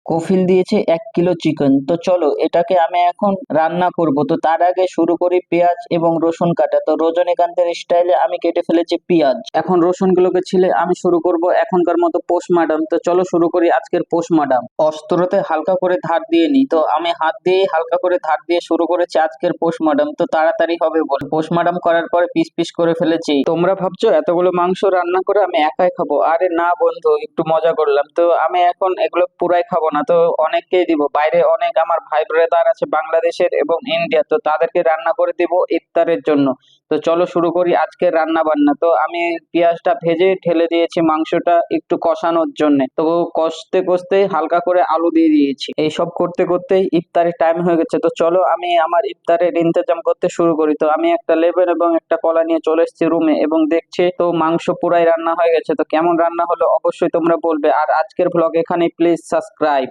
কফিল দিয়েছে 1 kilo chicken. তো চলো এটাকে আমি এখন রান্না করব। তো তার আগে শুরু করি পেঁয়াজ এবং রসুন কাটা। তো রজনীকান্তের স্টাইলে আমি কেটে ফেলেছি পেঁয়াজ। এখন রসুনগুলোকে ছিলে আমি শুরু করব এখনকার মতো পোস্টমার্টম। তো চলো শুরু করি আজকের পোস্টমার্টম। অস্ত্রতে হালকা করে ধার দিয়ে নি, তো আমি হাত দিয়ে হালকা করে ধার দিয়ে শুরু করেছি আজকের পোস্টমার্টম। তো তাড়াতাড়ি হবে বলে পোস্টমার্টম করার পরে পিস পিস করে ফেলেছি। তোমরা ভাবছো এতগুলো মাংস রান্না করে আমি একাই খাবো? আরে না বন্ধু, একটু মজা করলাম। তো আমি এখন এগুলো পুরাই খাবো না, তো অনেককেই দিব। বাইরে অনেক আমার ভাই ব্রাদার আছে বাংলাদেশের এবং ইন্ডিয়া, তো তাদেরকে রান্না করে দিব ইফতারের জন্য। তো চলো শুরু করি আজকের রান্না বান্না। তো আমি পেঁয়াজটা ভেজে ঢেলে দিয়েছি মাংসটা একটু কষানোর জন্য। তো কষতে কষতে হালকা করে আলু দিয়ে দিয়েছি। এইসব করতে করতেই ইফতারের টাইম হয়ে গেছে। তো চলো আমি আমার ইফতারের ইন্তজাম করতে শুরু করি। তো আমি একটা লেবুন এবং একটা কলা নিয়ে চলে এসেছি রুমে এবং দেখছি তো মাংস পুরাই রান্না হয়ে গেছে। তো কেমন রান্না হলো অবশ্যই তোমরা বলবে। আর আজকের ব্লগ এখানেই, প্লিজ সাবস্ক্রাইব।